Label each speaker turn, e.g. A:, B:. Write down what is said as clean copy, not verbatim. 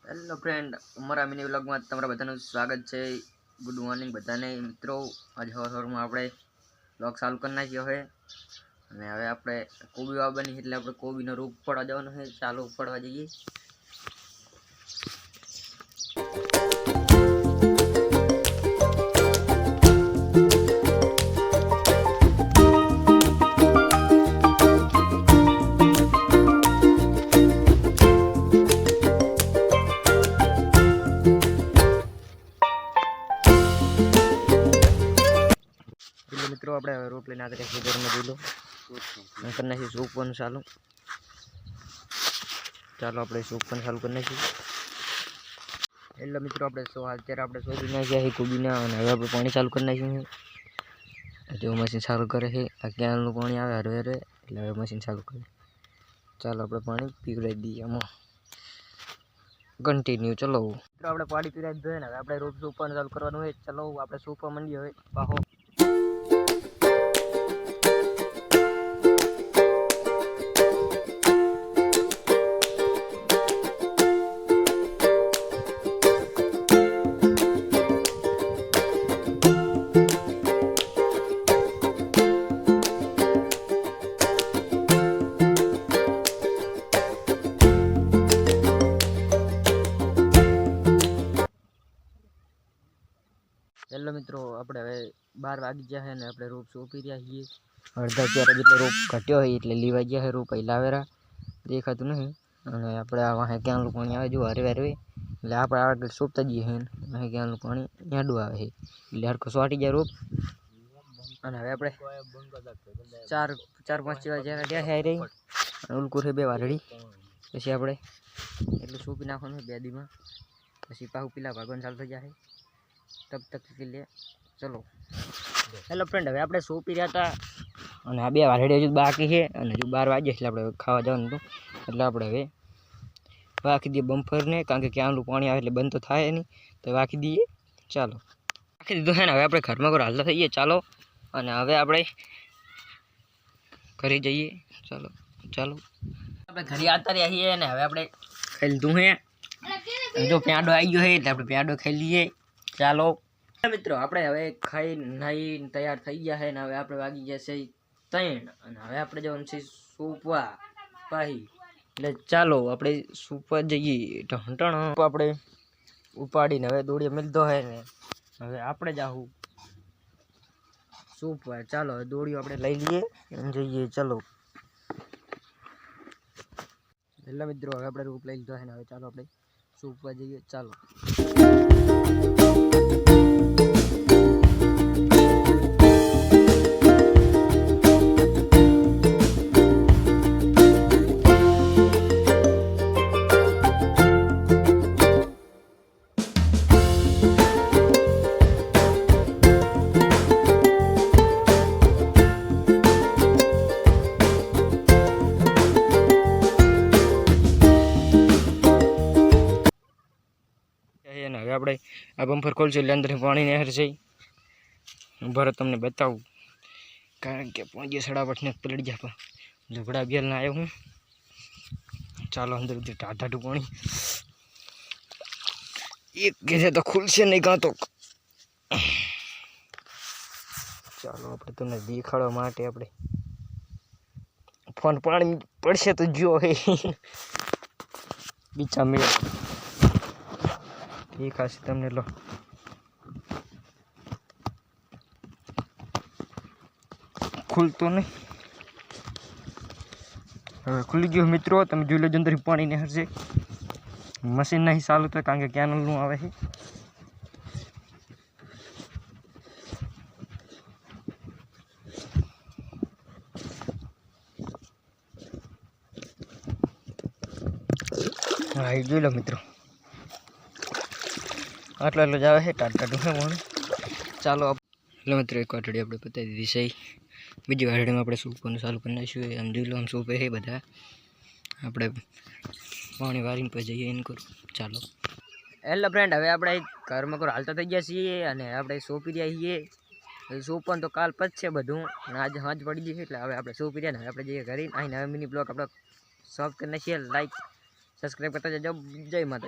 A: Hello friend, અમારા mini વ્લોગમાં તમારા બધાનું સ્વાગત છે। ગુડ મોર્નિંગ બધાને મિત્રો। આજે સવારમાં આપણે વ્લોગ ચાલુ કરી નાખ્યો છે અને હવે આપણે કોબી વાવવાની એટલે આપણે કોબીનો રૂપ ઉપાડવા જવાનું છે। ચાલો ઉપાડવા જઈએ। મિત્રો આપણે રોપ લઈને આગળ ઘરમાં જોઈ લો કરી નાખીએ સૂપ પણ ચાલુ। ચાલો આપણે સૂપ પણ ચાલુ કરી નાખીએ। એટલે મિત્રો આપણે અત્યારે આપણે સોંપી નાખ્યા છે કોબીના અને હવે આપણે પાણી ચાલુ કરી નાખ્યું છે। જો મશીન ચાલુ કરે છે, આ કેનલનું પાણી આવે હરે હરે એટલે હવે મશીન ચાલુ કરે। ચાલો આપણે પાણી પીવડાવી દઈએ આમાં કન્ટિન્યુ। ચલો મિત્રો આપણે પાણી પીવડાવી દઈએ ને હવે આપણે રોપ સૂપ પણ ચાલુ કરવાનું હોય। ચલો આપણે સૂપવા માંડીએ હવે પાહો। હેલો મિત્રો આપણે હવે 12 વાગી ગયા છે ને આપણે રોપ સોંપી રહ્યા છીએ। અડધા ક્યારે જેટલો રોપ ઘટ્યો હોય એટલે લીવા ગયા છે રોપ લાવેરા દેખાતું નહીં અને આપણે આ વાહે ક્યાંનું પાણી આવે જો હરે હરે એટલે આપણે આગળ સોંપતા જઈએ છે અહીં ક્યાંનું પાણી યાડું આવે છે એટલે હરખો સોટી જાય રોપ। અને હવે આપણે ચાર પાંચ જેવા જ્યાં રહ્યા છે રહી ઉલકુર છે 2 વારડી પછી આપણે એટલું સોંપી નાખવાનું 2 દીમાં પછી પાછું પીલા ભાગવાનું ચાલુ થઈ જાય। तब तक के लिए चलो। हेलो फ्रेंड, હવે આપણે સોંપી રહ્યા હતા અને આ 2 વારડી હજુ બાકી છે અને હજુ 12 વાગ્યા એટલે આપણે ખાવા જવાનું હતું એટલે આપણે હવે વાખી દઈએ બમ્ફરને કારણ કે ક્યાંનું પાણી આવે એટલે બંધ તો થાય નહીં તો વાખી દઈએ। ચાલો વાખી દીધું છે ને હવે આપણે ઘરમાં કોઈ હાલતા થઈએ। ચાલો અને હવે આપણે ઘરે જઈએ। ચાલો ચાલો આપણે ઘરે આવતા રહ્યા છીએ ને હવે આપણે ખાઈ લીધું છે જો પ્યાડો આવી ગયો છે એટલે આપણે પ્યાડો ખાઈ લઈએ। ચાલો મિત્રો આપણે હવે ખાઈ નાઈ તૈયાર થઈ ગયા છે ને હવે આપણે વાગી ગયા છે 3 અને હવે આપણે જવાનું છે સૂપવા પાહી એટલે ચાલો આપણે સૂપવા જઈએ। ઢંટણ આપણે ઉપાડીને હવે દોડીએ મિલતો હે ને હવે આપણે જાહું સૂપવા। ચાલો હવે દોડીઓ આપણે લઈ લઈએ અને જઈએ। ચલો એટલે મિત્રો હવે આપણે રૂપ લઈ લીધો છે ને હવે ચાલો આપણે સૂપવા જઈએ। ચાલો હવે આપણે આ બમ્ફર ખોલશું એટલે અંદર પાણી નહેર છે ભરત તમને બતાવું કારણ કે 5:30 ને પલળી ગયા ઝઘડા બેલ ના આવ્યો હું। ચાલો અંદર ટાઢું પાણી એક ગેસે તો ખુલશે નહીં કાં તો। ચાલો આપણે તમને દેખાડવા માટે આપણે ફોન પાણી પડશે તો જો હે બીચા મેળ દેખાશે તમને। લો ખુલતો નહીં હવે ખુલી ગયો મિત્રો। તમે જોઈ લેજો અંદર પાણી નહેર છે મશીન નહીં ચાલુ થાય કારણ કે કેનલનું આવે છે। હા એ જોઈ લો મિત્રો આટલો જ આવે છે ટાઢું છે પાણી। ચાલો એટલે મિત્રો એક વાટડી આપણે પતાવી દીધી છે બીજી વાટડીમાં આપણે સૂપવાનું ચાલુ કરી નાખ્યું। આમ જોઈ લો આમ સૂપે છે બધા આપણે પાણી વારીને પછી જઈએ એમ કરું। ચાલો હેલો ફ્રેન્ડ, હવે આપણે ઘરમાં કોઈ હાલતા થઈ ગયા છીએ અને આપણે સોંપી રહ્યા છીએ। સોંપવાનું તો કાલ પતશે બધું અને આજે સાંજ પડી જશે એટલે હવે આપણે સોંપી રહ્યા ને હવે આપણે જઈએ ઘરે। અહીં નવા મિની બ્લોગ આપણે સબ કરી નાખીએ। લાઈક સબસ્ક્રાઈબ કરતા જજો। જય માતાજી।